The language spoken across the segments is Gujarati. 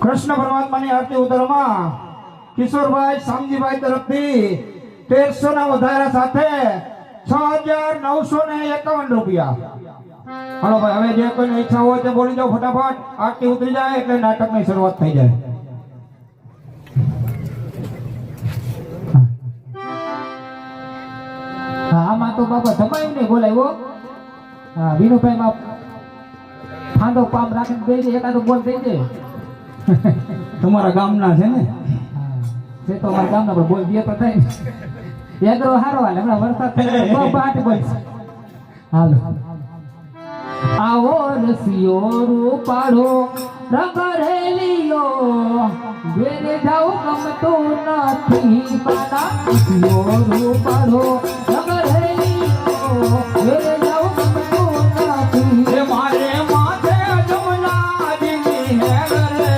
કૃષ્ણ પરમાત્માની આરતી ઉતારવામાં કિશોરભાઈ શામજીભાઈ તરફથી 1300 ના વધારા સાથે 6951 રૂપિયા. હાલો ભાઈ, હવે જે કોઈની ઈચ્છા હોય તે બોલી જાઓ ફટાફટ. આરતી ઉતરી જાય એટલે નાટકની શરૂઆત થઈ જાય. આમાં તો બાબા ધમાયું નહીં બોલાયો. હા, વિનુભાઈ માં ફાંદો પામ રાખીને બેસી એકાદો બોલ થઈ જાય. તમારા ગામના છે ને? તે તો અમારા ગામના પણ બોલ દે તો થાય ને. એગરો હારો હાલે, હમણાં વરસાદ થઈ બહુ બાટ બોલશે. હાલો. આવો રસિયો રૂપાળો રંગ રેલિયો ઘેરે જાઉં ગમતું નથી બાના. રસિયો રૂપાળો રંગ રેલિયો ઘેરે જાઉં ગમતું નથી. મારે માથે જમના દીની હેર રે,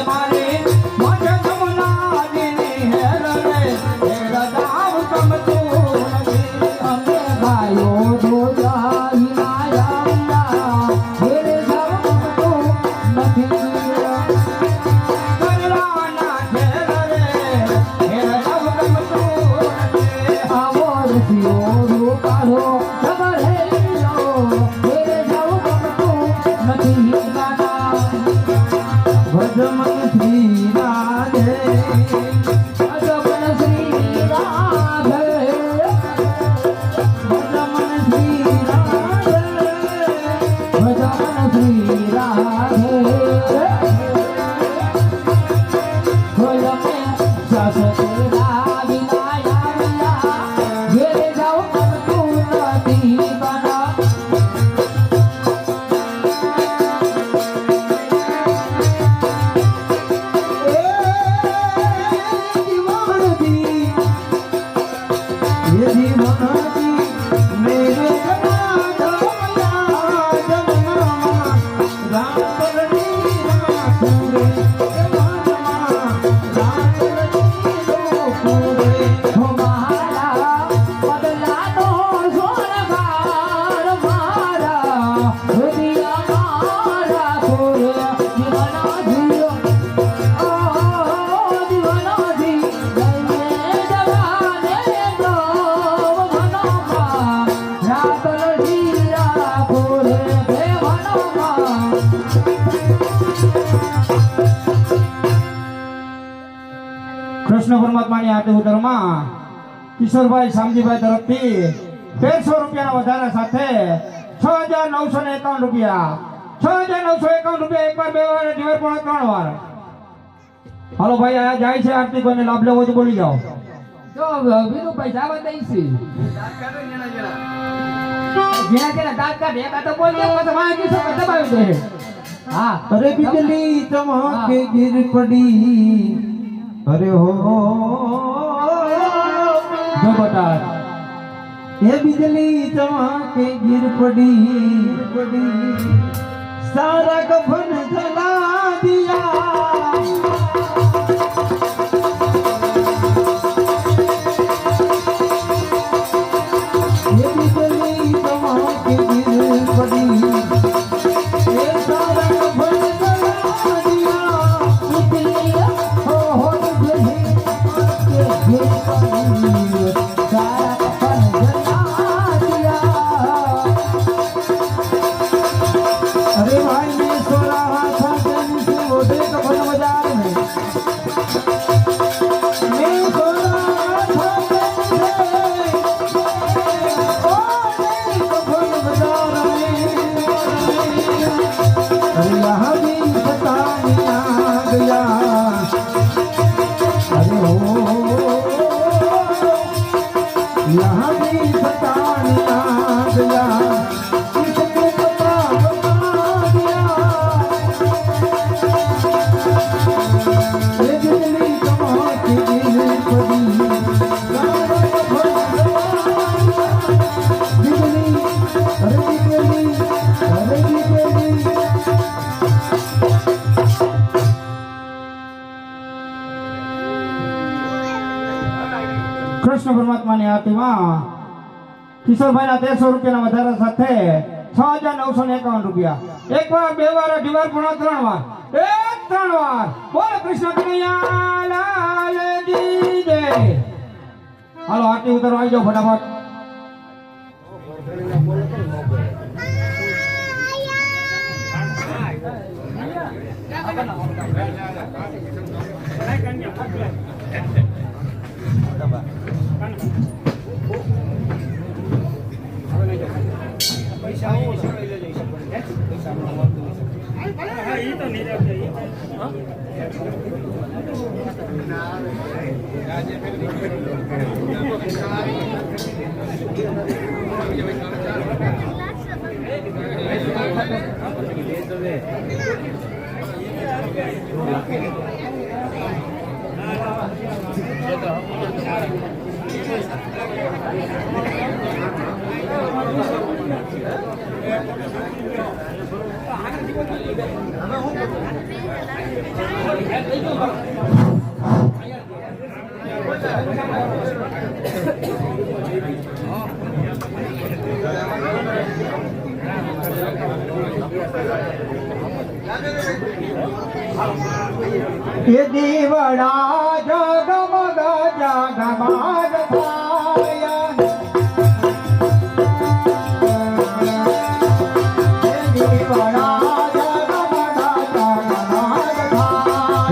મારે માથે જમના દીની હેર રે, હેર દાવ ગમતું નથી. અમે ગાયો જોયા હિમાયા ઘેરે જાઉં ગમતું નથી. કરવાના ઘેર રે, હેર દાવ ગમતું નથી. આવો રસિયો રૂપાળો રંગ રેલિયો ઘેરે જાઉં ગમતું નથી બાના. ભજમન શ્રી રાધે, અજબન શ્રી રાધે, ભજમન શ્રી રાધે, ભજન શ્રી રાધે. ભોલમે સાસો તેરા વિનાયા વિના ઘેરે જાઉં ગમતું નથી બાના. હો મારા બદલાનો સોનગાર મારા હૃદય મારા કોરે જીવના જીઓ. ઓ જીવના જી જઈને જવાને તો મનમાં રાતલ જીરા કોરે દેવનમાં. કૃષ્ણ પરમાત્માની આરતી ઉતારવામાં કિશોરભાઈ શામજીભાઈ તરફથી 1300 રૂપિયાના વધારા સાથે 6951 રૂપિયા. 6951 રૂપિયા એક વાર, બે વાર, અઢી વાર, પોણા ત્રણ વાર. હાલો ભાઈ, આ જાય છે આરતી. કોઈને લાભ લેવો તો બોલી જાઓ. જો વિનુભાઈ જવા દઈશી જેના જેના દાંત કાઢે એકા તો બોલ દે પછી વાંચી શકો દબાવી દે. હા, અરે બિજલી ચમકે ગિર પડી, અરે હો જો બટા ये बिजली चमके गिर पड़ी, सारा कफन जला दिया. ये बिजली चमके गिर पड़ी, ये सारा कफन जला दिया. बिजली हो बिजली के गिर पड़ी, सारा कफन जला दिया. अरे भाई मैं सो रहा था जन से वो देख कफन बाजार में, मैं सो रहा था जन से ओ देख कफन बाजार में. अरे यहाँ भी सताने आ गया, अरे हो यहाँ भी सताने आ गया. किसने पता बता दिया, ये बिजली चमके गिर पड़ी, सारा कफन जला दिया. बिजली, अरे बिजली, अरे बिजली. કૃષ્ણ પરમાત્માની આરતીમાં કિશોરભાઈના 1300 રૂપિયાના વધારા સાથે 6,951 રૂપિયા. એક વાર, બે વાર, અઢી વાર, પૂર્ણ 3 વાર. 3 વાર. બોલો કૃષ્ણ કનૈયા લાલ કી જય. હાલો આરતી ઉતારો, આવી જાઓ ફટાફટ. એ દીવડા જગમગ જગમગ થાય. એ દીવડા જગમગ જગમગ થાય.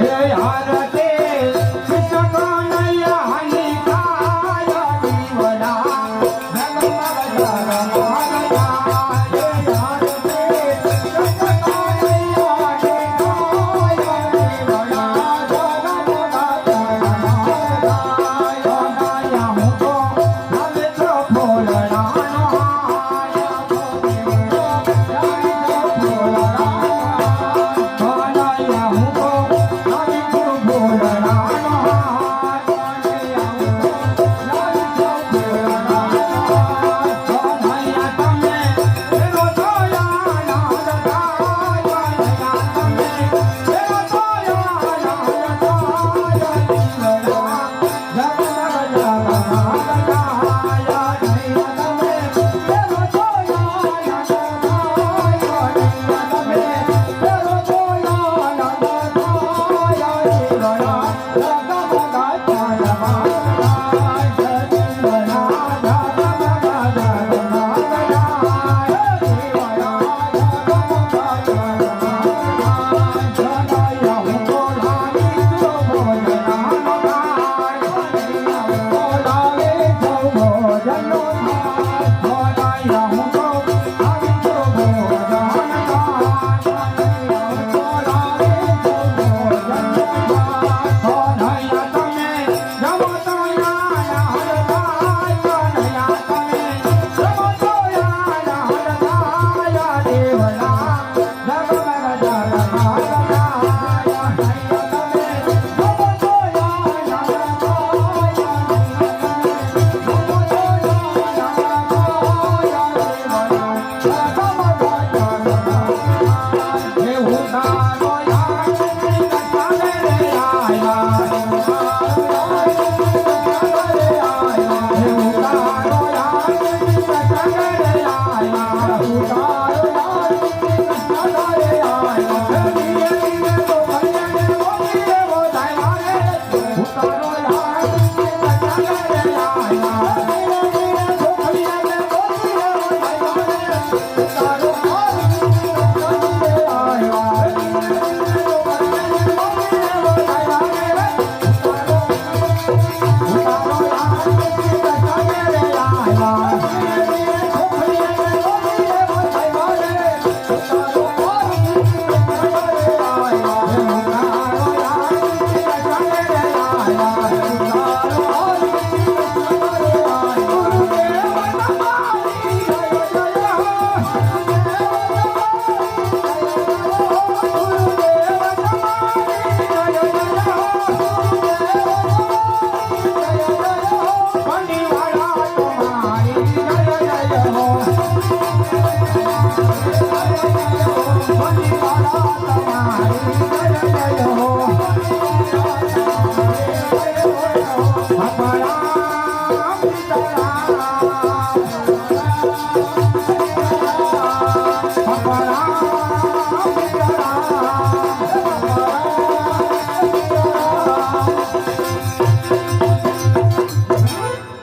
હે આરતી કૃષ્ણ કનૈયા હની થાય. દીવડા જગમગ જગમગ થાય. હે આરતી કૃષ્ણ કનૈયા હની થાય. દીવડા જગમગ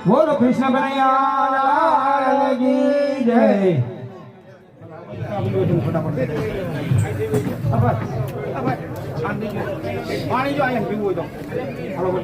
બોલો કૃષ્ણ કનૈયા લાલ કી જય. પાણી જો અહીંયા પીવું હોય તો હાલો બોલ.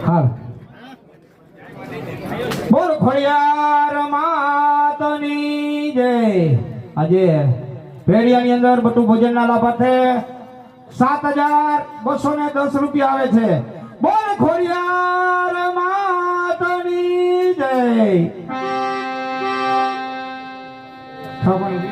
હાલ બોલ ખોડિયાર માતની જય. આજે ભેડિયાની અંદર બધું ભોજનના લાભાર્થે 7,210 રૂપિયા આવે છે. બોલ ખોડિયાર માતની જય. ખાવાનું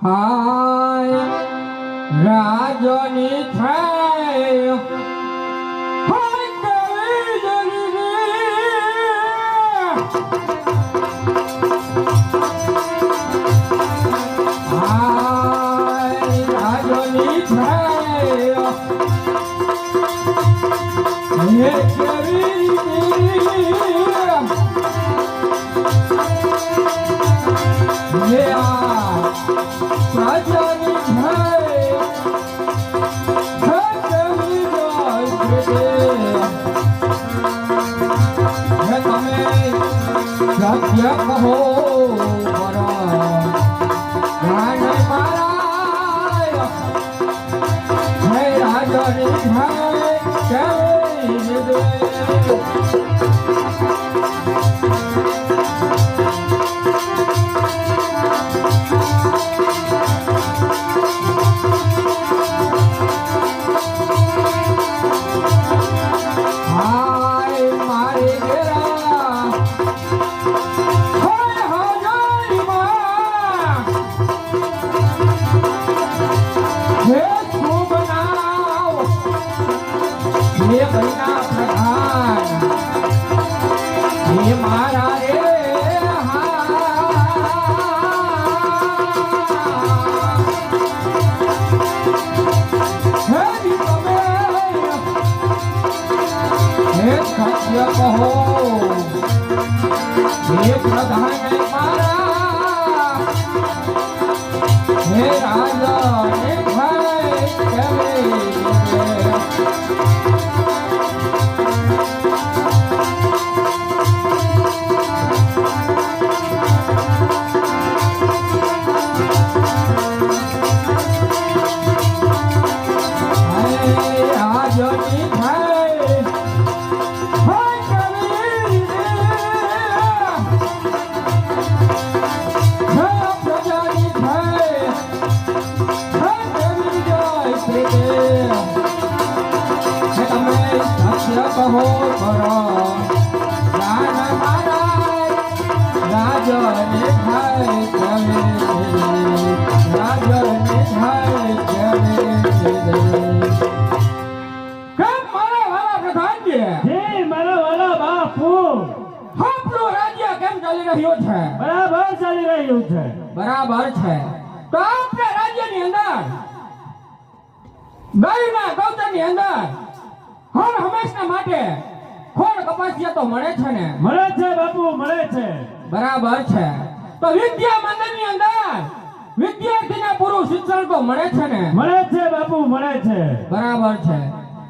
હાય રાજની થાય હાય કઈ જગી હાય રાજની થાય હે કરી હે રાજની થાય હે તમે સત્ય કહો મારા મારા હે રાજાની થાય કેવી દે બરાબર છે. તો આપણા રાજ્યની અંદર ગાયના ગૌચરની અંદર હર હંમેશના માટે ખોળ કપાસિયા તો મળે છે ને? મળે છે બાપુ, મળે છે. બરાબર છે. તો વિદ્યા મંદિરની અંદર વિદ્યાર્થીને પૂરું શિક્ષણ તો મળે છે ને? મળે છે બાપુ, મળે છે. બરાબર છે.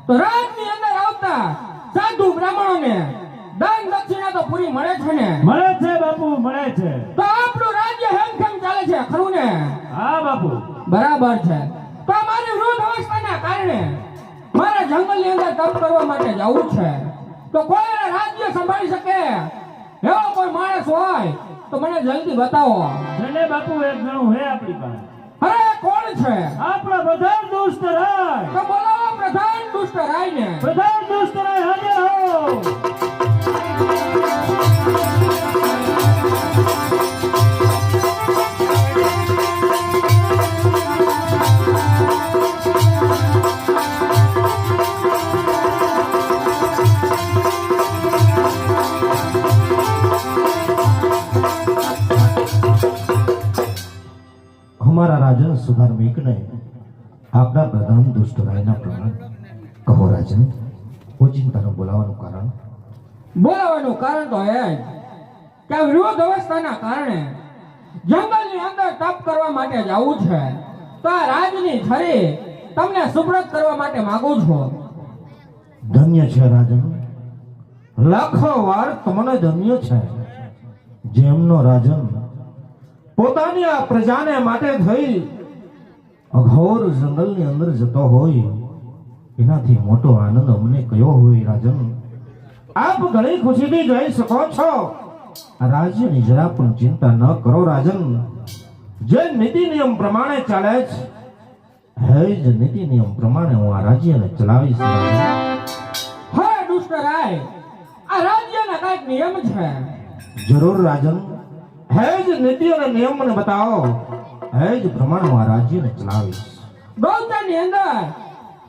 તો રાજની અંદર આવતા સાધુ બ્રાહ્મણોને દાન દક્ષિણા તો પૂરી મળે છે ને? મળે છે બાપુ, મળે છે. તો આપણું રાજ્ય હેમખેમ ચાલે છે ખરું ને? હા બાપુ. બરાબર છે. તો મારી વૃદ્ધ અવસ્થાના કારણે મારા જંગલની અંદર તપ કરવા માટે જવું છે. તો કોઈ રાજ્ય સંભાળી શકે એવો કોઈ માણસ હોય તો મને જલ્દી બતાવો. છેલ્લે બાપુ એક જણું હે આપણી પાસે. અરે કોણ છે? આપણા પ્રધાન દુષ્ટ રાય. તો બોલાવો પ્રધાન દુષ્ટ રાય ને. પ્રધાન દુષ્ટ રાય હાજર હો. हमारा राजन सुधार्मिक ने आपना प्रधान दुष्ट रायना प्रमाण कहो राजन वो चिंताનું બોલાવાનું કારણ તો એ કે વિરોધ અવસ્થાના કારણે જંગલની અંદર તપ કરવા માટે જવું છે. તો આ રાજની છરી તમને સુપ્રત કરવા માટે માંગુ છું. ધન્ય છે રાજન, લાખો વાર તમને ધન્ય છે. જેમનો રાજન પોતાની આ પ્રજાને માટે થઈ અઘોર જંગલની અંદર જતો હોય એનાથી મોટો આનંદ અમને કયો હોય રાજન? આપ ઘણી ખુશીથી જઈ શકો છો. આ રાજ્યની જરા પણ ચિંતા ન કરો રાજન. જે નીતિ નિયમ પ્રમાણે ચાલે છે હે જ નીતિ નિયમ પ્રમાણે હું આ રાજ્યને ચલાવીશ. હે દુષ્ટ રાય, આ રાજ્યના કઈક નિયમ છે? જરૂર રાજન, હે જ નીતિ અને નિયમ મને બતાવો. હે જ પ્રમાણે હું આ રાજ્યને ચલાવીશ. ગૌચરની અંદર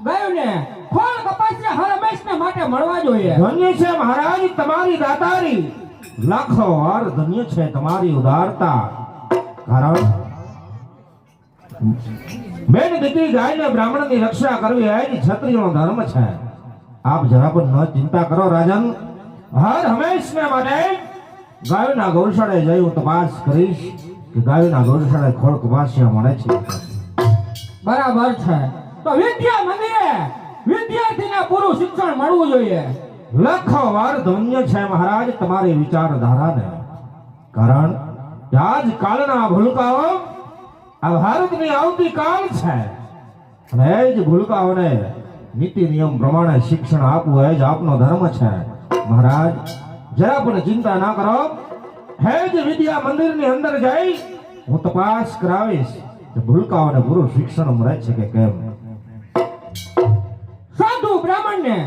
ગાયોને ખોળ કપાસિયા હર હંમેશને માટે મળવા જોઈએ. ધન્ય છે મહારાજ તમારી દાતારી, લાખો વાર ધન્ય છે તમારી ઉદારતા. કારણ બેન દીકરી ગાયને બ્રાહ્મણની રક્ષા કરવી એ જ ક્ષત્રિયનો ધર્મ છે. આપ જરા પણ ન ચિંતા કરો રાજન. હર હંમેશને માટે ગાયોના ગૌશાળાએ જઈ હું તપાસ કરીશ કે ગાયોના ગૌશાળાએ ખોળ કપાસિયા મળે છે. બરાબર છે. તો વિદ્યા મંદિરે વિદ્યાર્થીને પૂરું શિક્ષણ મળવું જોઈએ. લાખો વાર ધન્ય છે મહારાજ તમારી વિચારધારાને. કારણ કે આજ કાલના ભૂલકાઓ આ ભારતની આવતી કાલ છે. અને એ જ ભૂલકાઓને નીતિ નિયમ પ્રમાણે શિક્ષણ આપવું એ જ આપનો ધર્મ છે. મહારાજ જરા પણ ચિંતા ના કરો. હે જ વિદ્યા મંદિરની અંદર જઈ હું તપાસ કરાવીશ કે ભૂલકાઓને પૂરું શિક્ષણ મળે છે કે કેમ. સાધુ બ્રાહ્મણને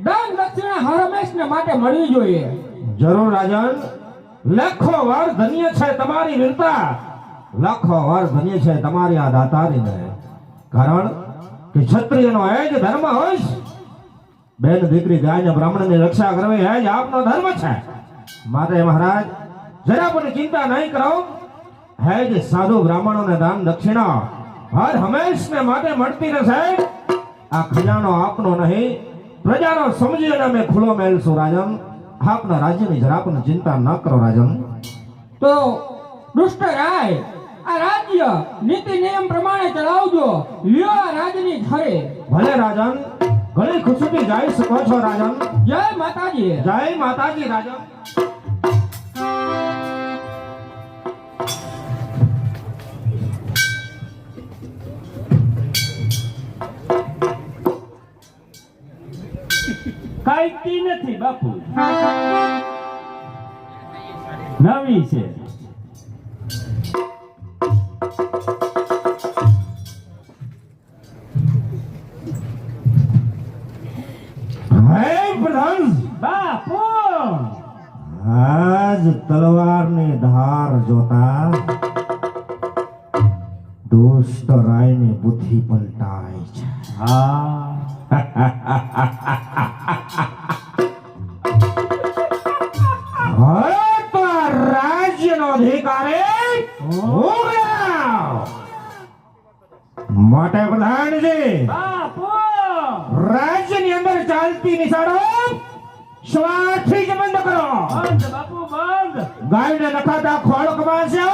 દાન દક્ષિણા હરમેશને માટે મળવી જોઈએ. જરૂર રાજન. લાખો વાર ધન્ય છે તમારી વીરતા, લાખો વાર ધન્ય છે તમારી આ દાતારીને. કારણ કે ક્ષત્રિયનો એ જ ધર્મ હોય છે. બેન દીકરી ગાયને બ્રાહ્મણની રક્ષા કરવી એ જ આપનો ધર્મ છે. માટે મહારાજ જરા પણ ચિંતા નહીં કરો. હે જ સાધુ બ્રાહ્મણોને દાન દક્ષિણા હર હંમેશને માટે મળતી રહેશે. આ ખજાનો આપનો નહીં, પ્રજાનો સમજી અને અમે ખુલ્લો મેળશું. રાજન આપના રાજ્યની જરા પણ ચિંતા ન કરો. રાજન તો દુષ્ટ રાય આ રાજ્ય નીતિ નિયમ પ્રમાણે ચલાવજો. લ્યો આ રાજની ઘરે. ભલે રાજન, ઘણી ખુશીથી જઈ શકો છો રાજન. જય માતાજી. જય માતાજી રાજન. કાંઈ નથી બાપુ, નવી છે. હે પ્રધાન, બાપુ આજ તલવારની ધાર જોતા દુષ્ટ રાયની બુદ્ધિ પલટાય છે. હા હવે તો આ રાજ્યનો અધિકારી હું રહ્યો. માટે પ્રધાનજી બાપુ રાજ્યની અંદર ચાલતી નિશાળો સવારથી જ બંધ કરો. બંધ બાપુ બંધ. ગાયને નખાતા ખોળકમાં છે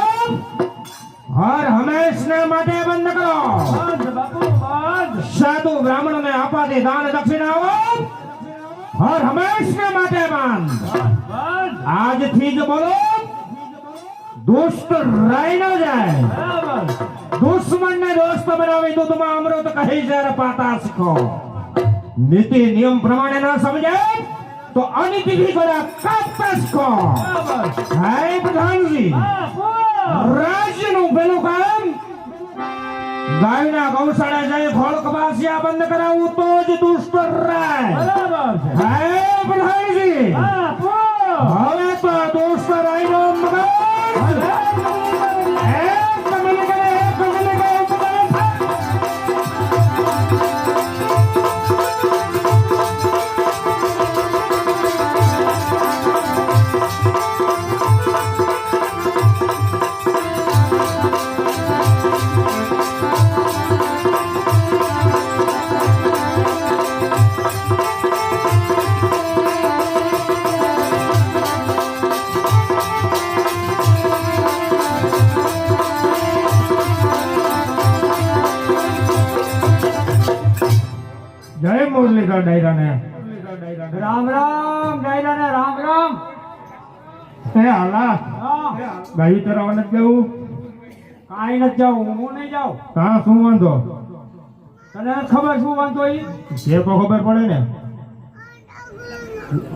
હર હંમેશને માટે બંધ કરો. બંધ બાપુ બંધ. સાધુ બ્રાહ્મણોને આપાતી દાન દક્ષિણાઓ હર હંમેશને માટે બંધ. બંધ. આજથી જ બોલો દુષ્ટ રાય ન જાય. બરાબર. દુશ્મનને દોસ્ત બનાવી દૂધમાં અમૃત કહી જ્યારે પાતા શીખો. નીતિ નિયમ પ્રમાણે ન સમજે તો અનીતિથી ગળા કાપતા શીખો. બરાબર. હે પ્રધાનજી, બાપુ રાજ્યનું પેલું કામ ગાયના ગૌશાળા જઈ ખોળ કપાસિયા બંધ કરાવવું તો જ દુષ્ટ રાય. બરાબર છે. હે પ્રધાનજી, બાપુ હવે તો દુષ્ટ રાયનો મગજ એક કમલી કરે, એક કમલી કરે, એક કમલી થાય. જય મુરલીધર ડાયરાને. રામ રામ ડાયરાને રામ રામ. હે હાલા ગાયું તરવા નથી જવું. કાંઈ નથી જાઉં, હું નહીં જાઉં. કાં શું વાંધો? તને ખબર શું વાંધો ઈ? જે તો ખબર પડે ને.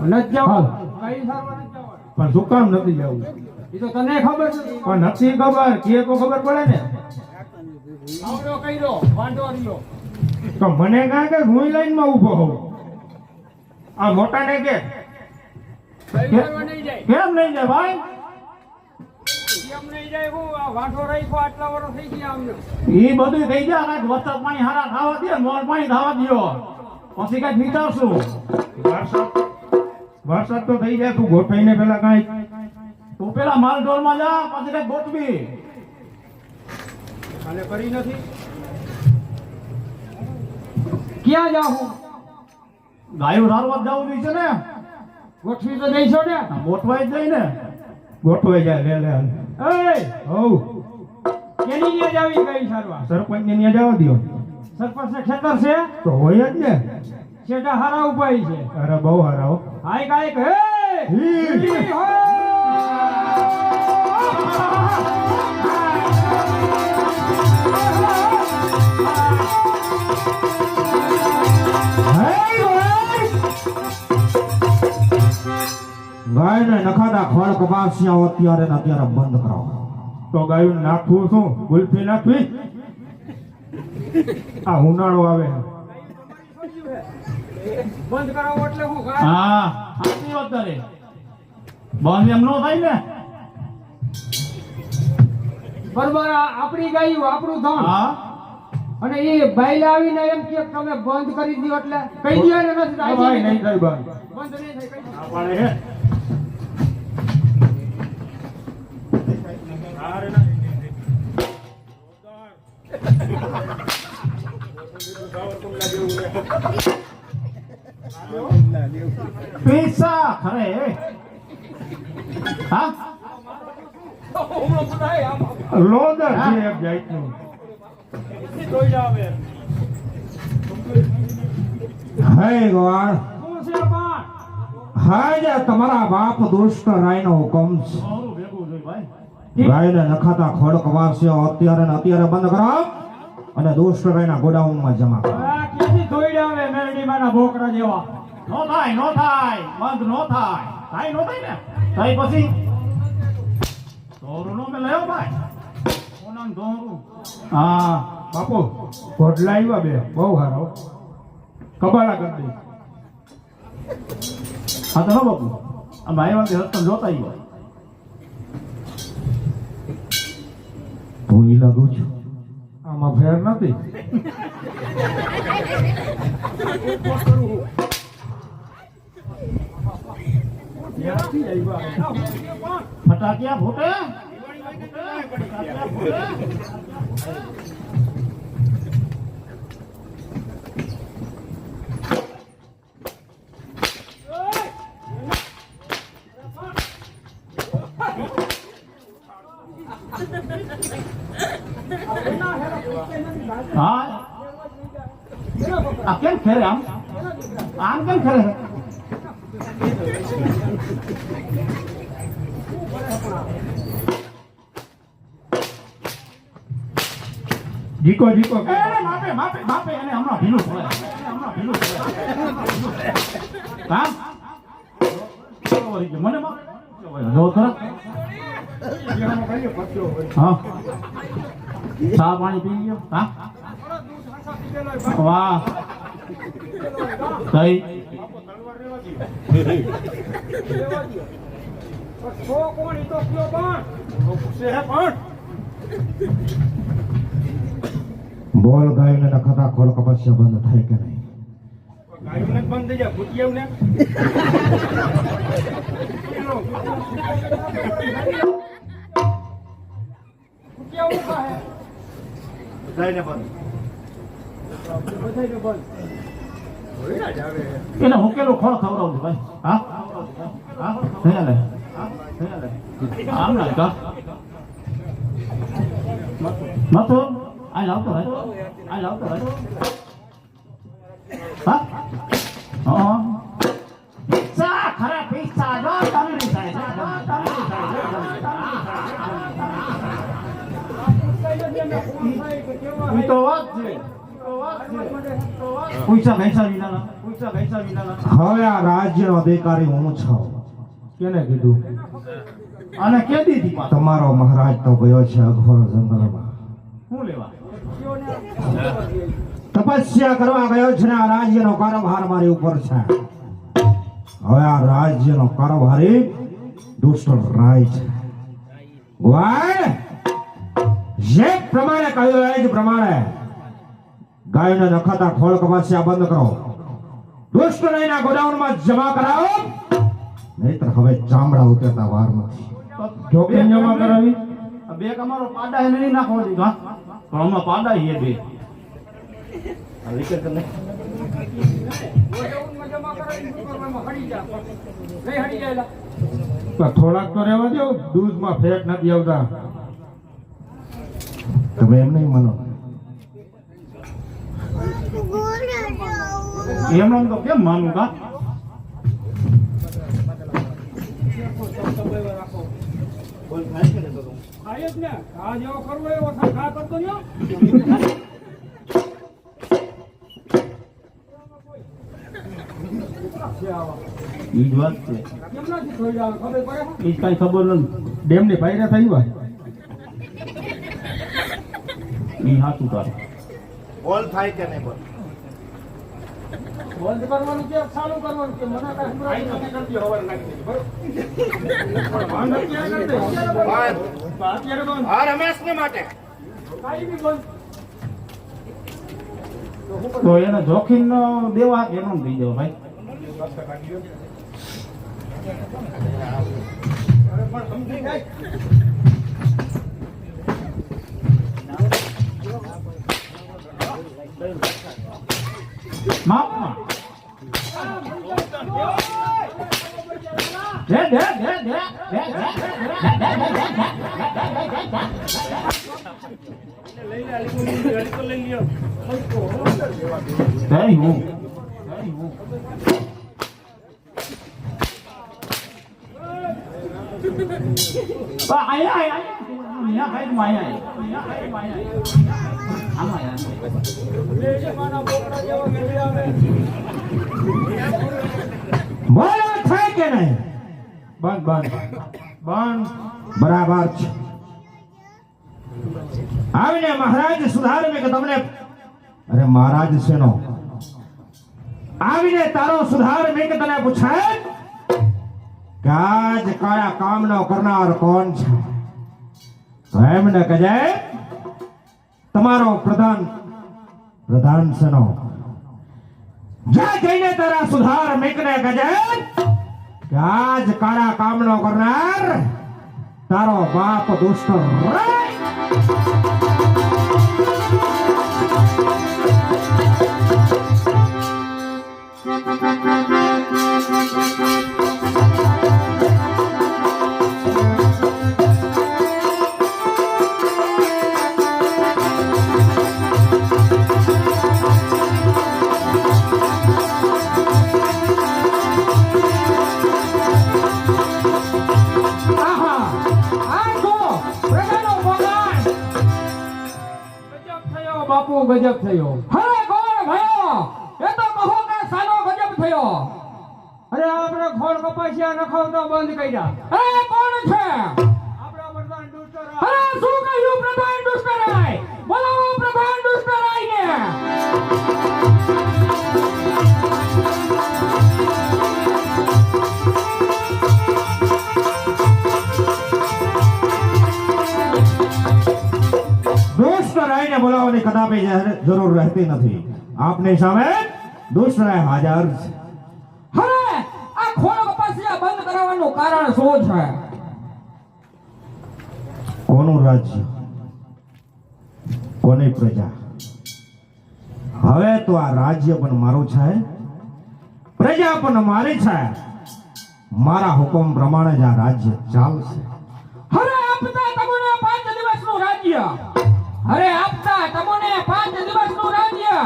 નથી જાઉં. હાલ. કઈ સારવાર નથી જાઉં. પણ શું કામ નથી જવું? ઈ તો તને ખબર છે. પણ નથી ખબર, કે તો ખબર પડે ને. આવડો કર્યો વાંધો રહ્યો. તો મને કાં કે હું લાઈનમાં ઊભો હોઉં. આ મોટા ને કે કઈ સારવાર નહીં જાય. કેમ નહીં જાય ભાઈ? કેમ નહીં જાય? હું આ વાંધો રાખ્યો આટલા વર્ષ થઈ ગયા અમને. ઈ બધું થઈ જાય. કાંઈક વરસાદ પાણી હારા ખાવા દે, મોર પાણી ખાવા દ્યો. પછી કાંઈક વિચારશું. વરસાદ તો થઈ જાય. તું ગોઠવીને પેલા કાંઈક તું પેલા માલ ઢોરમાં જા, પછી કાંઈક ગોઠવી. અને કરી નથી. ક્યાં જાઉં? ગાયું સારવાર જવું છે ને. ગોઠવી તો દઈશો ને. ગોઠવાઈ જાય ને. ગોઠવાઈ જાય. લે લે એ હોવ કેની ન્યા જાવી કઈ સારવાર? સરપંચ ને ત્યાં જવા દ્યો. સરપંચ ને ખેતર છે. તો હોય જ ને. છેટા હારા ઉપાય છે. અરે બહુ હારા હો. હાય કાંઈક હે હી. ઈ હો. નખાતા ખોળ કપાસિયાઓ અત્યારે ને અત્યારે બંધ કરાવો. તો ગાયું નાખવું શું ગુલ્ફી નાખવી આ ઉનાળો આવે બંધ કરાવો એટલે હું હા સાચી વાત તારી બંધ એમ નો થાય ને બરોબર આપણી ગાયું આપણું ધન હા અને એ બાયલા આવીને એમ કે તમે બંધ કરી દો એટલે કહી દો ને નથી તો ભાઈ નહીં થાય બંધ બંધ નહીં થાય કહી દો. આ પાડે હે પૈસા ખરે હા લોદર છે એક જાતનું હે ગોળ હાજે તમારા બાપ દુષ્ટ રાયનો હુકમ છે. મારું ભેગું જોઈ ભાઈ ગાયને નખાતા ખોળ કપાસિયાઓ અત્યારે ને અત્યારે બંધ કરાવો અને દુષ્ટ રાયના ગોડાઉનમાં જમા કરો. આ કેદી ધોઈડા આવે મેરડીમાંના ભોકરા જેવા નો થાય નો થાય બંધ નો થાય થાય નો થાય ને થાય પછી દોરું નો મેં લયો ભાઈ કોનામ દોરું હા બાપુ ઘોડલા આવ્યા બે બહુ સારો કબાલા કરી દઈ હા તો બાપુ આ ભાઈ વાગે રસ્તો જોતા આવ્યો હું ઈ લાગુ છું. આમાં ફેર નથી ફટાકિયા ફૂટે ફટાકિયા ફૂટે હા આ કેમ ખેરે આમ આમ કેમ ખેરે જીકો જીકો એને માપે માપે માપે એને હમણાં ઢીલું પડે એને હમણાં ઢીલું પડે હા બરોબર છે મને માપે જો ખરા હા ચા પાણી પી ગયો હા વાહ સહી બોલ ગાયને નખાતા ખોળ કપાસિયા બંધ થાય કે નહીં? બંધ થઈ જાય ભૂતિયાને એને હુકેલું ખોળ ખવડાવું છું ભાઈ હા હા થઈ લે આમ ના કા મતો આ લાવતો ભાઈ હા હા સા ખરા પૈસા જો તમે ઈ તો વાત છે પૈસા ભૈસા વિનાના હવે આ રાજ્યનો અધિકારી હું છું. કેને કીધું અને કેદી થી પાછો તમારો મહારાજ તો ગયો છે અઘોર જંગલમાં શું લેવા તપસ્યા કરવા ગયો છે ને આ રાજ્યનો કારોબાર મારી ઉપર છે. હવે આ રાજ્યનો કારોબારી દુષ્ટ રાય છે. વાય જે પ્રમાણે કહ્યું એ જ પ્રમાણે ગાયને નખાતા ખોળ કપાસિયા બંધ કરો. દુષ્ટ રાયના ગોડાઉનમાં જમા કરાવો, નહીતર હવે ચામડા ઉતરતા વાર નથી. જોકે જમા કરાવી આ બે અમારો પાડા એને નહીં નાખવા દીધો હા પણ હમણાં પાડા એ બે આ લીકર કરને થોડાક તો રહેવા દો, દૂધમાં ફેટ નથી આવતા. તમે એમ નહીં માનો. એમનો તો કેમ માનું કા ઈ જ વાત છે કેમનાથી થોડી આવે ખબર પડે ઈ કાંઈ ખબર નથી ડેમની પાયરા થઈ હોય ઈ હાચું તારું બોલ થાય કે નહીં બોલ બંધ કરવાનું કે ચાલુ કરવાનું કે મને કાંઈ સંભળાય નથી કરતી હવારે નાખી દીધી, બરોબર? બંધ ક્યાં કરી દે? અત્યારે બંધ. હા રમેશ ને માટે કાંઈ બી બંધ. તો એને જોખીમ નો દેવા એનો દઈ દેવો ભાઈ અરે પણ સમજી જાય. માપમાં દે દે દે દે દે દે હું બોલ થાય કે નહીં બંધ બંધ બંધ બરાબર છે આવીને મહારાજ સુધાર મેં કે તમને અરે મહારાજ શેનો આવીને તારો સુધાર મેં કે તને પૂછાય કે આજ કયા કામનો કરનાર કોણ છે તો એમને કહેજે તમારો પ્રધાન શેનો જા જઈને તારા સુધાર મેકને કહેજે કે આજ કાળા કામનો કરનાર તારો બાપ દુષ્ટ રે બાપુ ગજબ થયો. હવે કોણ ભયો એ તો કહો કે સાનો ગજબ થયો. અરે આપણે ખોળ કપાસિયા નખાવતા બંધ કર્યા. અરે કોણ છે? આપણા પ્રધાન દુષ્ટરાય. અરે શું કહ્યું પ્રધાન દુષ્ટરાય? બોલાવો પ્રધાન દુષ્ટરાયને. દુષ્ટરાયને બોલાવવાની કદાપી જરૂર રહેતી નથી આપની સામે દુષ્ટરાય હાજર છે હવે આ ખોળ કપાસિયા બંધ કરાવવાનું કારણ શું છે? કોનું રાજ્ય કોની પ્રજા હવે તો આ રાજ્ય પણ મારું છે પ્રજા પણ મારી છે મારા હુકમ પ્રમાણે જ આ રાજ્ય ચાલશે હવે આપતા તમને 5 દિવસનું રાજ્ય. અરે આપતા તમને 5 દિવસનું રાજ્ય.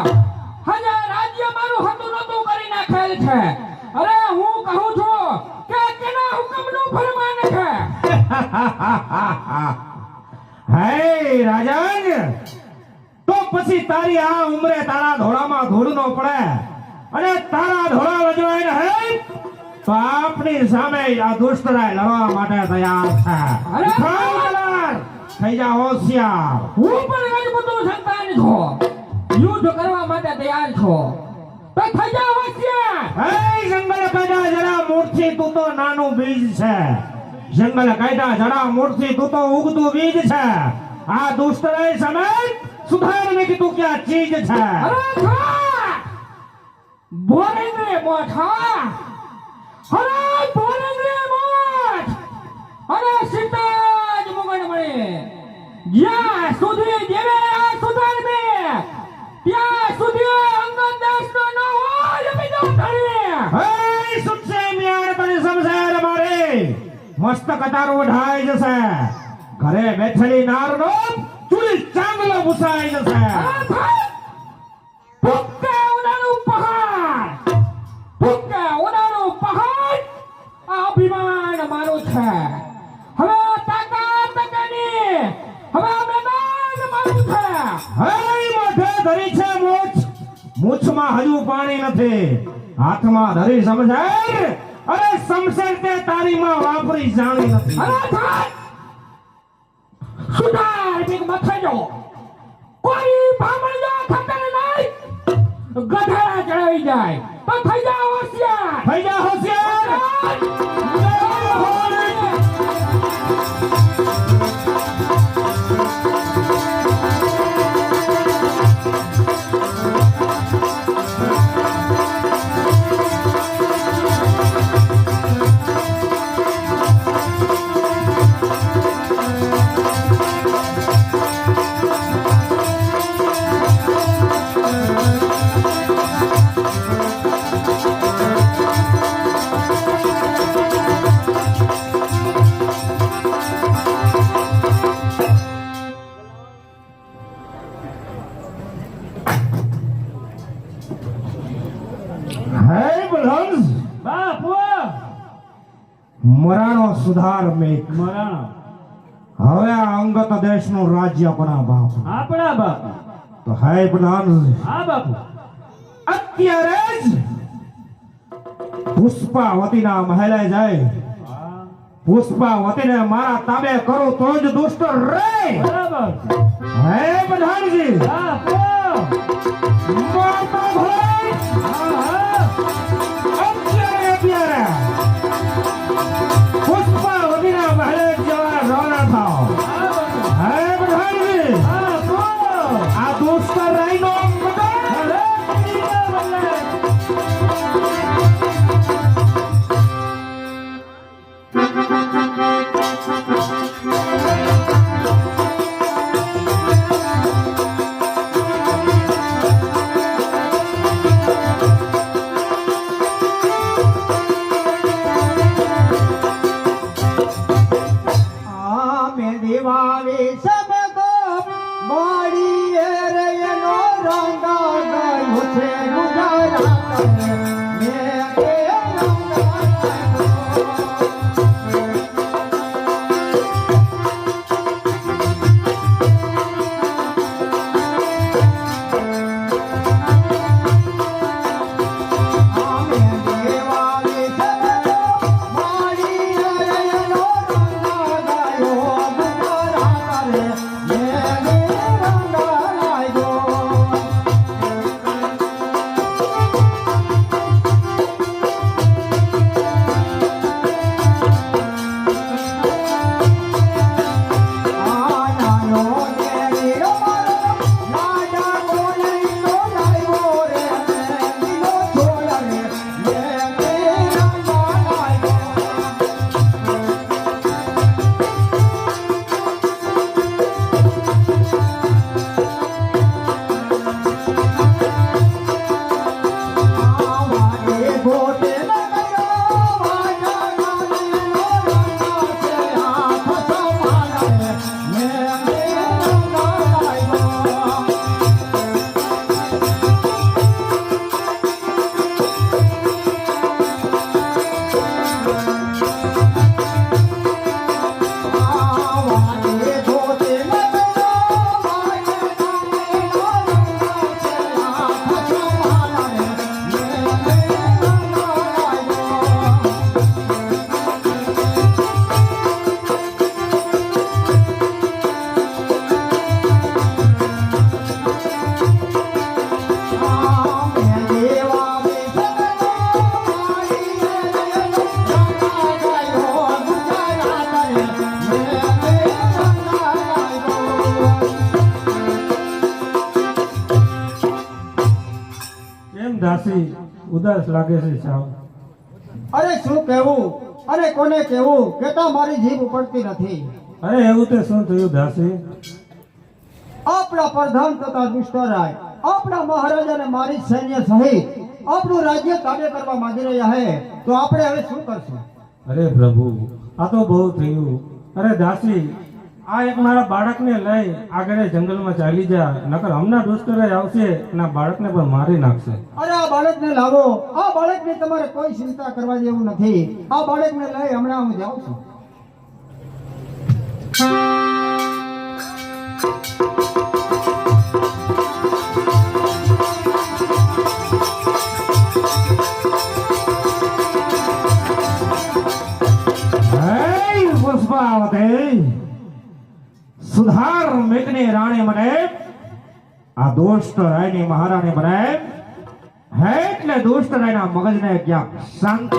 હજા રાજ્ય મારું હતું નતું કરી નાખેલ છે. અરે હું કહું છું કે કેના હુકમનું ફરમાન છે? હે રાજન તો પછી તારી આ ઉંમરે તારા ધોળામાં ધૂળ ન પડે અને તારા ધોળા વજવાય હે તો આપની સામે આ દુષ્ટરાય લડવા માટે તૈયાર છે અરે ખાવલાર થઈ જા હોશિયાર હું પણ રાજપૂતનું સંતાન છું. યુદ્ધ કરવા માટે તૈયાર છું. તો થઈ જાઓ હોશિયાર. હે જંગલ કાઢા જરા મૂર્તિ તું તો નાનું બીજ છે જંગલ કાઢા જરા મૂર્તિ તું તો ઉગતું બીજ છે આ દુષ્ટરાય સામે સુધારને કે તું ક્યાં ચીજ છે અરે થા બોલેંગે મોઠા. અરે બોલેંગે મોઠ. અરે સીતાજ મુગન મળે જ્યાં સુધી દેવે આ સુધાર મે ત્યાં સુધી અંગદ દાસનો ન હોય બીજો ધણી. હે સુનશે મિયાર તને સમજાય મારે મસ્તક તારું વઢાઈ જશે ઘરે બેઠેલી નારનો ચૂડી ચાંગલો ભૂસાઈ જશે અરે થા પુક્કા ઉડાનું પહાડ. પુક્કા ઉડાનું પહાડ આ અભિમાન મારું છે. હવે તાકાત તકની હવે મેદાન મારું છે. હે મોઢે ધરી છે મૂછ મૂછમાં હજુ પાણી નથી હાથમાં ધરી સમજાય અરે સમસર તે તારી માં વાપરી જાણી નથી. અરે થાય સુધાર બીક મથે જો કોઈ ભામણિયા ખતર નહીં ગધેડા ચડાવી જાય પણ થઈ જા હોશિયાર થઈ જા હોશિયાર. હે બલહંસ બાપુ મરાનો સુધાર મેક. મરાણો હવે આ અંગત દેશનું રાજ્ય કોના બાપ? આપણા બાપ. તો હે બલહંસ હા બાપુ. અત્યારે જ પુષ્પાવતીના મહેલે જાય. પુષ્પાવતીને મારા તાબે કરું તો જ દુષ્ટ રે. બરાબર. હે બધાજી બાપુ. માતા ભાઈ અત્યારે પુષ્પાવતીના મહેલે જવા રવાના થાઓ. હે બધાજી આ દુષ્ટ રાઈનો દાસી ઉદાસ લાગે છે સાવ. અરે શું કહેવું અને કોને કહેવું કેતા મારી જીભ ઉપડતી નથી. અરે એવું તે શું થયું દાસી? આપણા પ્રધાન તથા દુષ્ટરાય આપણા મહારાજાને મારી સૈન્ય સહિત આપણું રાજ્ય તાબે કરવા માંગી રહ્યા હે તો આપણે હવે શું કરશું? અરે પ્રભુ આ તો બહુ થયું. અરે દાસી આ એક મારા બાળકને લઈ આગળ જંગલમાં ચાલી જા, નકર હમણાં દુષ્કરે આવશે અને આ બાળકને પણ મારી નાખશે. અરે આ બાળકને લાવો. આ બાળકની તમારે કોઈ ચિંતા કરવા જેવું નથી. આ બાળકને લઈ હમણાં હું જાઉં છું. દુષ્ટ રાયની મહારાણી બનાય હે એટલે દુષ્ટ રાયના મગજને ક્યાંક શાંત.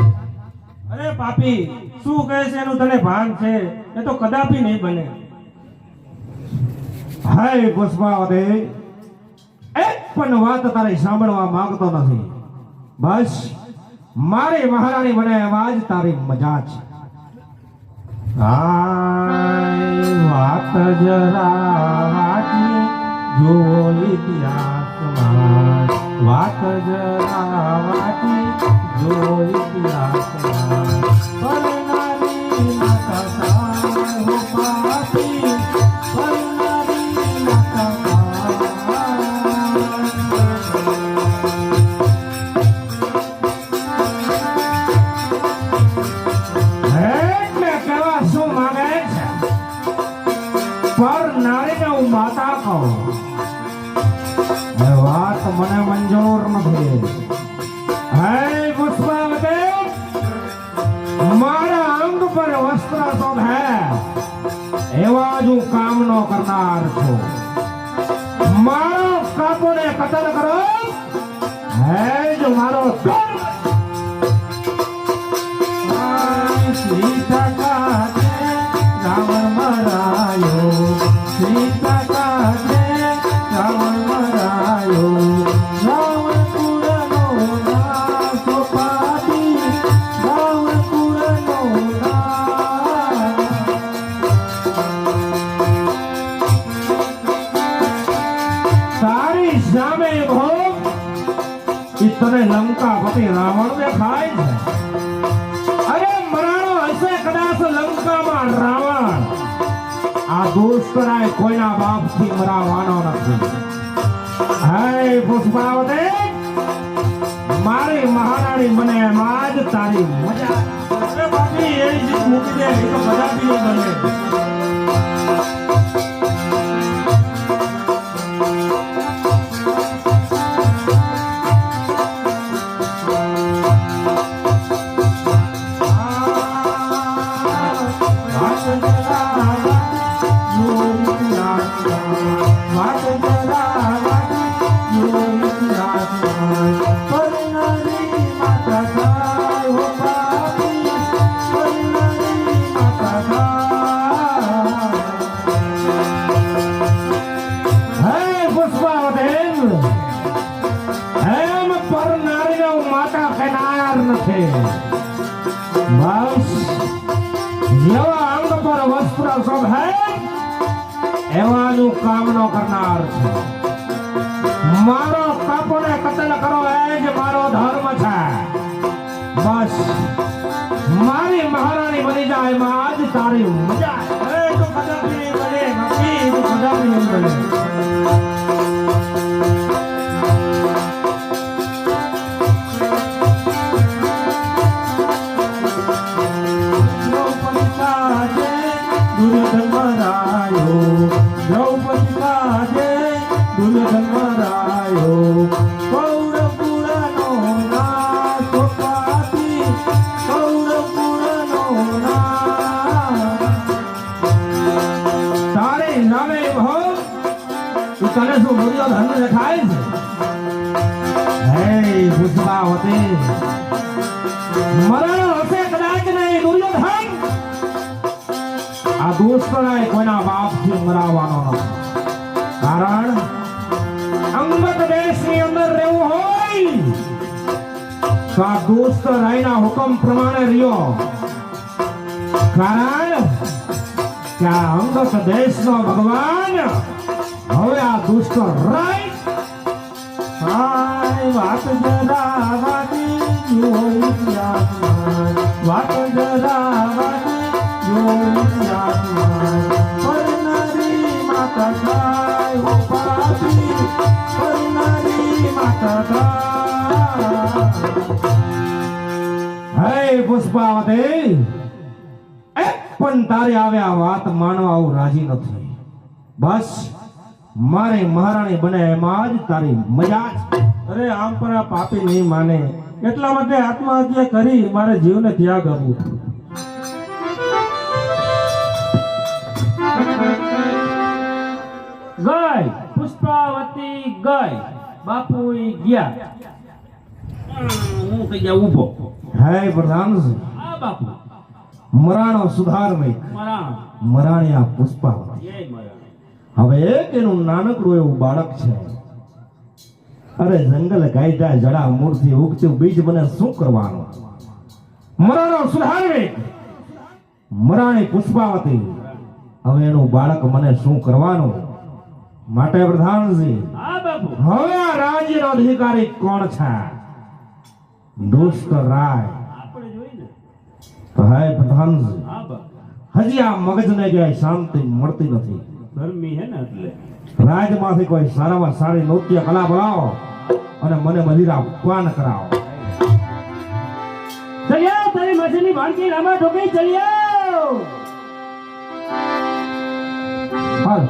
અરે પાપી, શું કહે છે એનું તને ભાન છે? એ તો કદાપી નહીં બને. હે પુષ્પાવતી, એક પણ વાત તારી સાંભળવા માંગતો નથી. બસ મારી મહારાણી બને એમાં જ તારી મજા છે. આય વાત જરા વાંચી જો ઇતિહાસમાં, વાત જરા વાંચી જો ઇતિહાસમાં. પરનારી માતા સાહુ પાપી, પરનારી માતા એટલે કહેવા શું માંગે છે? પર નારીને હું માતા કહું એ વાત મને મંજૂર નથી. હે પુષ્પાવતી, મારા અંગ પર વસ્ત્ર શોભે એવા જ હું કામ નો કરનાર છું. મારો કાપોને કતલ કરો હે જો મારો ધર્મ. સીતા કાજે રાવણ મરાયો, સીતા કાજે રાવણ મરાયો. રાવણ કુળનો નાશ પાપી, રાવણ કુળનો નાશ. તારી સામે ભોગ ઈ તને લંકાપતિ રાવણ દેખાય છે. અરે મરાણો હશે કદાચ લંકામાં રાવણ, આ દુષ્કરાય કોઈના બાપથી મરાવાનો નથી. હે પુષ્પાવતી, મારી મહારાણી મને એમાં જ તારી મજા. અરે પાપી, એ જીત મૂકી દે, એ તો કદાપી નહીં બને. જેવા અંગ પર વસ્ત્ર શોભે એવાનું કામ નો કરનાર છે. મારો કાપોને કતલ કરો એ જ મારો ધર્મ છે. બસ મારી મહારાણી બની જાય એમાં જ તારી મજા. અરે એ તો કદાપી નહીં બને પાપી, એ તો કદાપી નહીં બને. દુર્યોધન મરાયો, દ્રૌપદી કાજે દુર્યોધન મરાયો. કૌરવ કુળનો નાશ પાપી, કૌરવ કુળનો નાશ. તારે નામે ભોગ તું તને શું દુર્યોધન દેખાય છે? હે પુષ્પાવતી, મરણ હશે કદાચ નહીં દુર્યોધન, આ દુષ્કરાય કોઈના બાપથી મરાવવાનો નથી. કારણ અંગત દેશની અંદર રહેવું હોય તો આ દુષ્કરાયના હુકમ પ્રમાણે રહ્યો. કારણ કે આ અંગત દેશનો ભગવાન હવે આ દુષ્કરાય વાત જરા વાતી જો ઇતિહાસમાં, વાત જરા વાતી જો ઇતિહાસમાં. પરનારી માતા થાય હો પાપી, પરનારી માતા થાય. હે પુષ્પાવતી, એક પણ તારે આવે આ વાત માનવા હું રાજી નથી. બસ મારી મહારાણી બને એમાં જ તારી મજા છે. અરે આમ પણ આ પાપી નહીં માને, એટલા માટે આત્મહત્યા કરી મારે જીવને ત્યાગ આપવું. ગઈ પુષ્પાવતી ગઈ, બાપુ ગયા. હું થઈ ગયા ઊભો. હે પ્રધાનજી, આ બાપુ મરાણો સુધારમિક મરાણ. મરાણિયા પુષ્પાવતી. જય મરાણ. હવે એક એનું નાનકડું એવું બાળક છે. અરે જંગલ ગાયડા જડા મૂળથી ઉગતું બીજ મને શું કરવાનું? મરાણો સુધારમિક મરાણી પુષ્પાવતી, હવે એનું બાળક મને શું કરવાનું? માટે પ્રધાનજી, હા બાપુ. હવે આ રાજ્યનો અધિકારી કોણ છે? દુષ્ટ રાય. આપણે જોઈ ને. તો હે પ્રધાનજી, હા બાપુ. હજી આ મગજને ક્યાંય શાંતિ મળતી નથી. ગરમી હે ને એટલે. રાજમાંથી કોઈ સારામાં સારી નૃત્ય કલા બોલાવો અને મને મદિરા પાન કરાવો. ચલ્યો તારી મસીની ભાણકી રામા ઠોકી ચલ્યો. હાલ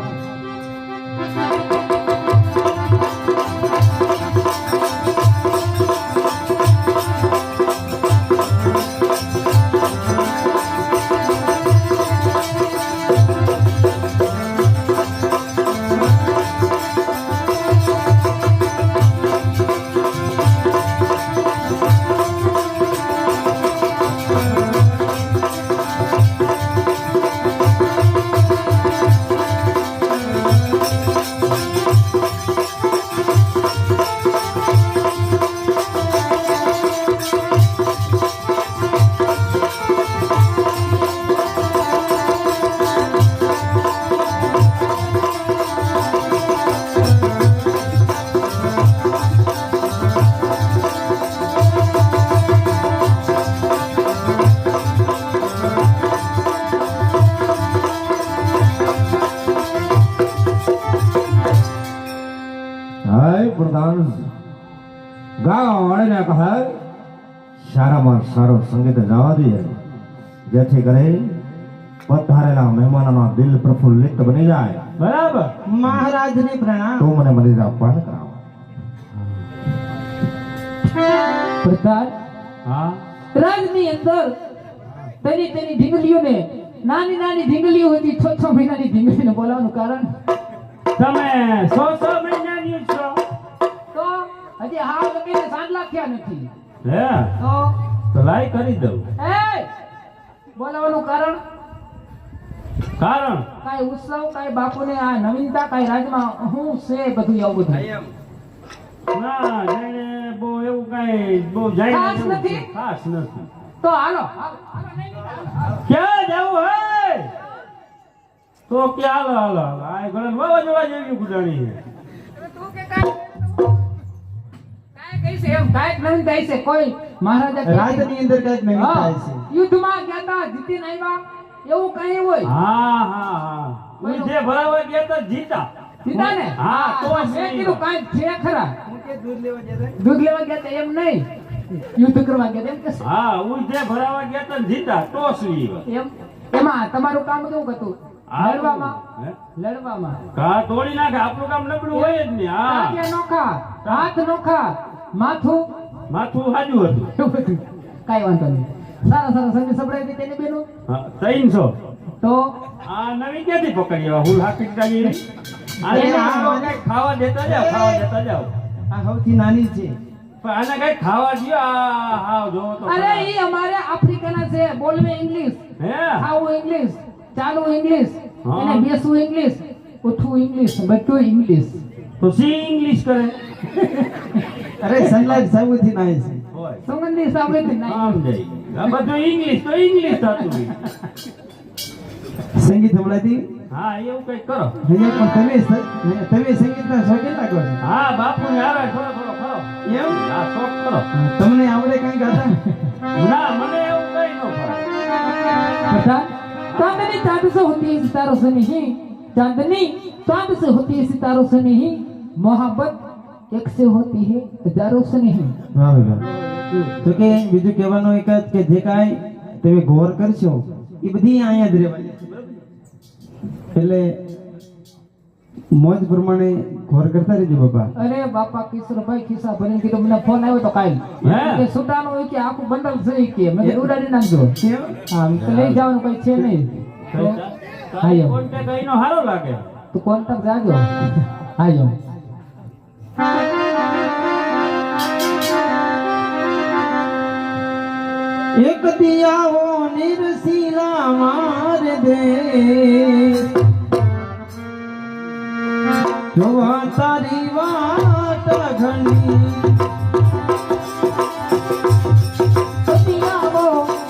હે પ્રધાન, ગાવા વાળાને કહે સારામાં સારો સંગીત જવા દે, જેથી કરી પધારેલા મહેમાનોના દિલ પ્રફુલ્લિત બની જાય. બરાબર. મહારાજને પ્રણામ. તું મને મદિરા પાન કરાવો. પ્રધાન, હા. રાજની અંદર તેની ઢીંગલીઓને નાની નાની ઢીંગલીઓ હતી, 6 મહિનાની ઢીંગલીને બોલાવવાનું કારણ તમે 100 મહિનાની છો. તો હજી હાવ લગીને સાંડલા થયા નથી. હે તો લાઈ કરી દઉં. એ બોલાવવાનું કારણ કારણ કાંઈ ઉત્સવ, કાંઈ બાપુને આ નવીનતા, કાંઈ રાજમાં હું છે બધું આવું બધું ના જાણે બહુ એવું કઈ બહુ જાણે ખાસ એવું નથી? ખાસ નથી. તો હાલો હાલો, હાલો, નહીં, નહીં, ક્યાં જાવું હે? તો ક્યાં હાલો હાલો હાલો. આ ઘણા વાવાઝોડા જેવી ગુડાણી છે. તું કે કાંઈ કઈ છે એમ, કાંઈક નવીનતા હશે. છે કોઈ મહારાજા કહે છે, રાજની અંદર કઈક નવીન હા, થાય છે. યુદ્ધમાં ગયા તા જીતીને આવ્યા એવું કઈ હોય હા હા હા કોઈ જે ભરાવા ગયા તા જીતા. જીતા ને હા, તો મેં જ કીધું કાંઈક છે ખરા. હું કે દૂધ લેવા ગયા હતા? દૂધ લેવા ગયા તા એમ નહીં, યુદ્ધ કરવા ગયા તા એમ કે હા હું જે ભરાવા ગયા તા જીતા ટોસ લીવા. એમ એમાં તમારું કામ કેવું હતું? હા, લડવામાં હે? લડવામાં કા તોડી નાખે આપણું કામ નબળું હોય જ નહીં. હા તાળિયા નોખા, હાથ નોખા, માથું માથું હાજુ હતું. એવું બધું. કાંઈ વાંધો નહીં. સારા સારા સંગીત સંભળાવી હતી તેની બેનો. હા 300. તો આ નવી ક્યાંથી પકડી આવ્યા? હું હાકી કાઢી આને એ આને ખાવા દેતા જાવ, ખાવા દેતા જાવ. આ સૌથી નાની છે. પણ આને કઈ ખાવા દ્યો. આ હાવ જો તો અરે ઈ અમારે આફ્રિકાના છે, બોલવે ઇંગ્લિશ, હે ખાવું ઇંગ્લિશ, ચાલવું ઇંગ્લિશ, હા. એને બેસવું ઇંગ્લિશ, ઉઠવું ઇંગ્લિશ, બધું ઇંગ્લિશ. તો સી ઇંગ્લિશ કરે અરે સનલાઈટ સૌથી નાની છે. હોય સુગંધી સાંભળી આમ નહીં. જઈ આ બધું ઇંગ્લિશ તો ઇંગ્લિશ થતું હોય. સંગીત સંભળાતી હા એવું કઈ કરો. અહીંયા પણ તમે સંગીતના શોખીન લાગો છો. હા બાપુ ને આવે થોડો થોડો ખરો. એમ હા શોખ કરો. તમને આવડે કઈ ગાતા? ના મને એવું કઈ ન ફાવે. बेटा चांदनी चांद से होती है सितारों से नहीं, चांदनी चांद से होती है सितारों से नहीं, मोहब्बत एक से होती है हजारों से नहीं. વાહ વાહ. તો કે બીજું કહેવાનું એક જ કે જે કાંઈ તમે ગૌર કરશો એ બધી અહીંયા જ રહેવાની છે, બરાબર? એટલે મોજ પ્રમાણે ગૌર કરતા રહેજો બાપા. અરે બાપા કિશોરભાઈ ખિસ્સા ભરીને કીધું મને ફોન આવ્યો તો કાલ હે? કે સુટાનું હોય કે આખું બંડલ છે કે મેં કીધું ઉડાડી નાખજો. કેમ? હા તો લઈ જવાનું કઈ છે નહીં. તો હા એમ. કોન્ટેક્ટ અહીંનો સારો લાગે. તું કોન્ટેક્ટ જાજો. હા એમ. એક દિયાવો નિરશીલા માર દે જોવા તારી વાટ ઘણી સતિયાવો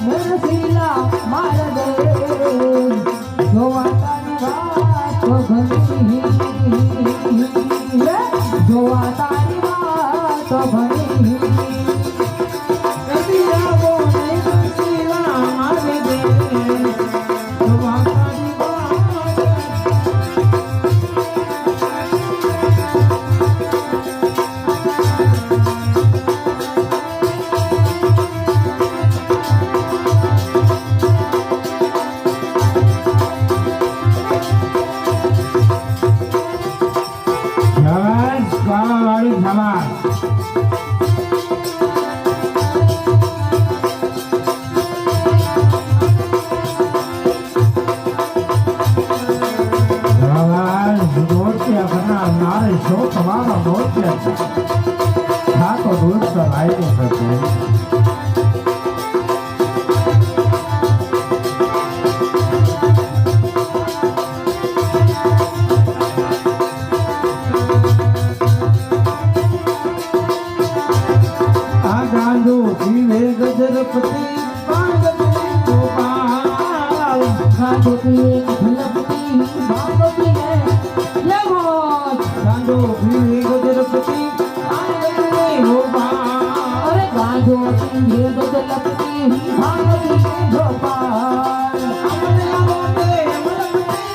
નરસિલા માર દે જોવા તારી વાત ઘણી જોવા તારી વાત ઘણી દિયાવો નિરશીલા માર દે જોવા તારી વાટ શાબાશ, ગાવાવાળી શાબાશ. શાબાશ, નૃત્ય કરનાર નારી શો તમારો નૃત્ય છે. હા તો દુષ્ટ રાયનું થશે. આ ગાંડો પીવે ગજરપતિ પાંગતી ગોપાલ ગાંડો પીએ ઝલપતી ભાંગો પીએ લેવો ગાંડો પીવે ગજરપતિ પાંગતી ગોપાલ અરે ગાંડો પીએ ઝલપતી ભાંગો પીએ ગોપાલ અમને આવડે મલમતી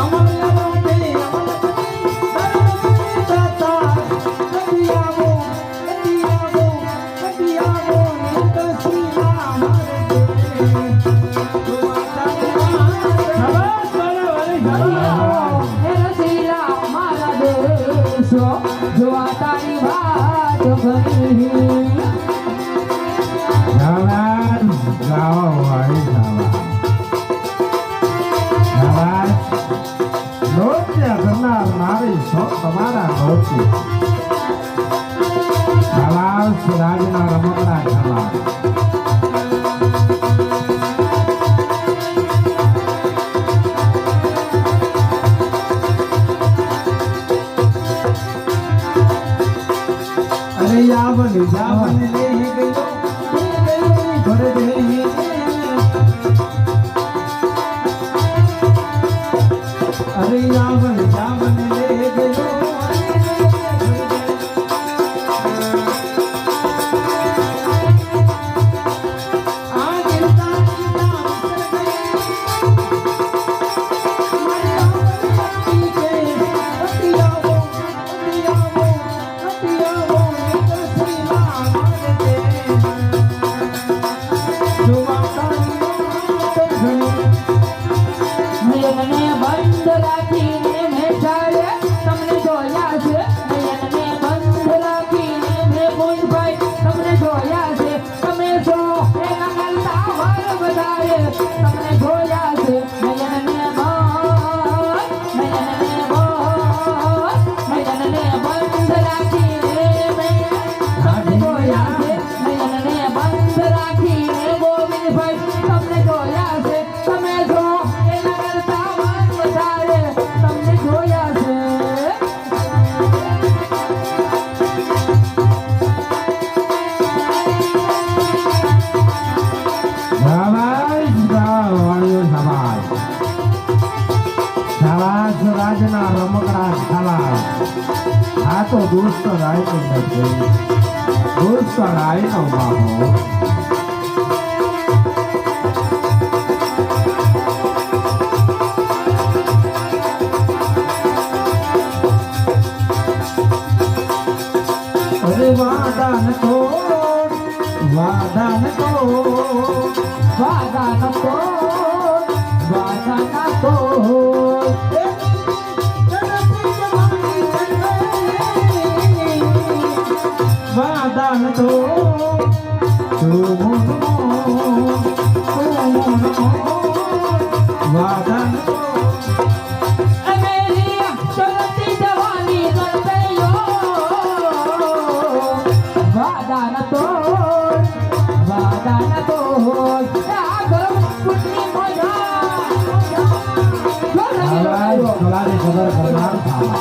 અમને આવડે મલમતી દરડતી દાતા કદિયાવો કદિયાવો કદિયાવો નિતસીલા મારે જોવા તારી વાટ નરસિલા મારા દેશો જોવા તારી વાત ઘણી શાબાશ, ગાવાવાળી શાબાશ. શાબાશ, નૃત્ય કરનાર નારી શો તમારા નૃત્ય. શાબાશ, રાજના રમકડા શાબાશ. અરે યાવન યાવન લે ગયો ભર દે અરે યાવન યાવન લે ગયો આ ગીતા ગીતા નયનને બંધ રાખીને મેં ચાલે તમને જોયા છે નયનને બંધ રાખીને મેં મોહનભાઈ તમને જોયા છે તમે છો એના કરતા વાર વધારે તમને જોયા છે નયનને બંધ રાખીને મેં તમને જોયા છે નયનને બંધ રાખીને ગોવિંદભાઈ તમને જોયા છે તમે છો એના કરતા વાર વધારે તમને જોયા છે શાબાશ, ગાવાવાળીઓ શાબાશ. શાબાશ, રાજના રમકડા શાબાશ. આ તો દુષ્ટ રાયનું થશે. દુષ્ટ રાયનો બાબો. અરે વાદાન તો વાદાન તો વાદાન તો વાદાન તો વાદન मेरी चलती जवानी करते यो वादान तो आ गरम कुटनी मजा આવાજ કલાને ખબર કરનાર થાવા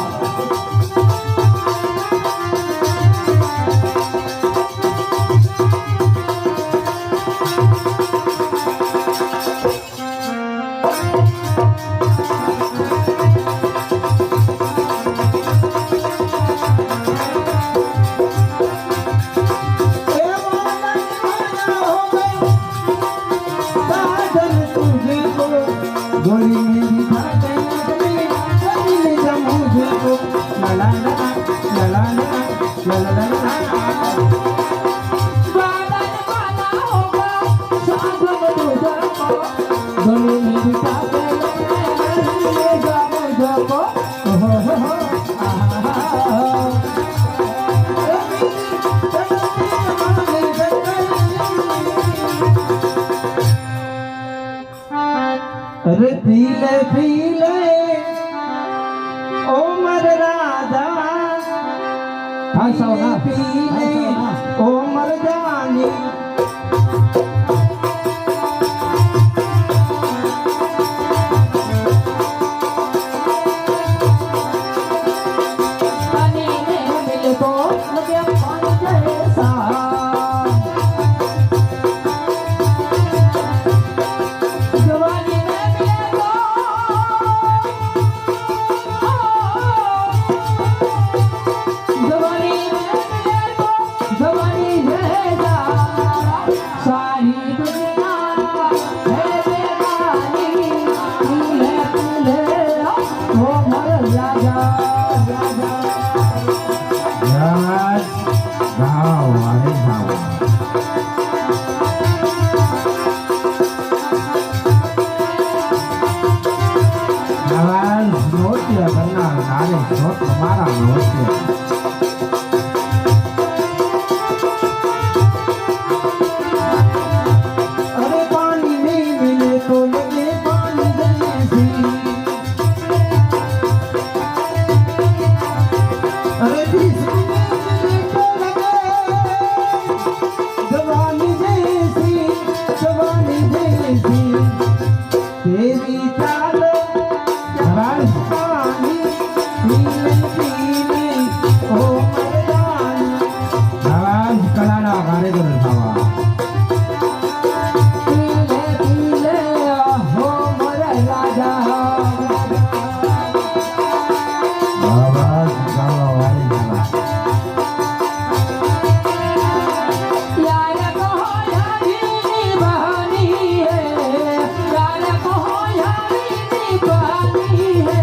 गोली में दिखा मुझे को ला ला ला ला ला ला ला ला वादान वादा होगा सागम तुझको गले में बिठा के ले जा मुझको हो अरे पीले पीले ओ मर राधा हाय सोना पीले ओ मर जानी पानी में मिल को लगे पानी जैसा जवानी में मिले तो जवानी में मिले तो जवानी जैसा सारी दुनिया है बेगानी पीले पीले ओ मर राजा राजा આવાજ ગાવ આને ગાવ આવાજ નૃત્ય કરનાર ગાને શોખ તમારા નૃત્ય अरे पानी नहीं मिले तो लगे पानी जैसी अरे बिजली मिले तो लगे जवानी जैसी तेरी चाल આવાજ पानी पीले पीले ओ मर्दानी આવાજ કલાના કારીગર થાવા पीले पीले हो मर राजा આવાજ ગાવ આને થાવા यार कहो यारी बहानी है यार कहो यारी बहानी है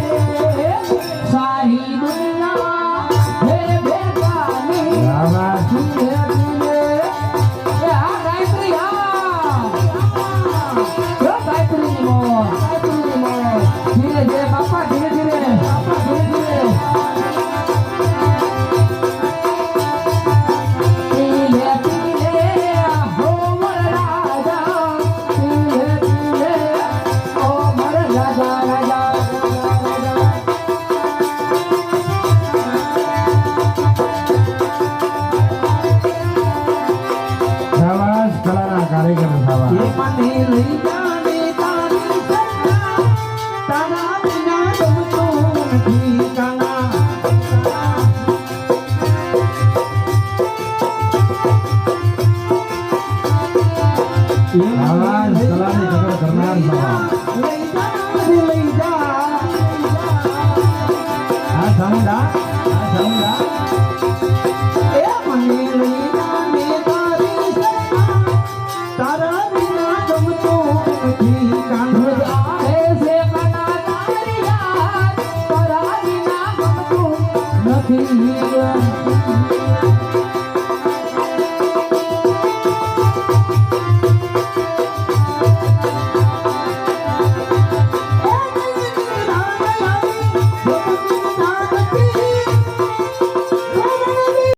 सारी दुनिया है बेगानी આવાજ पीले पीले या गायत्री यो गायत्री मोर धीरे धीरे पापा धीरे धीरे पीले पीले हो मर राजा पीले पीले हो मर राजा राजा આવાજ કલાના કારીગર થાવા ये मने लई जाने तारी सन्ना तारा बिना तुम तो ठिकाना ये આવાજ કલાની ખબર કરનાર થાવા લઈ જા આ સાઉન્ડા એ મને લઈ જાને તારી સન્ના તારા बिना तुम तो ठिकाना ऐसे बना तारी याद परारी ना गम तू नहीं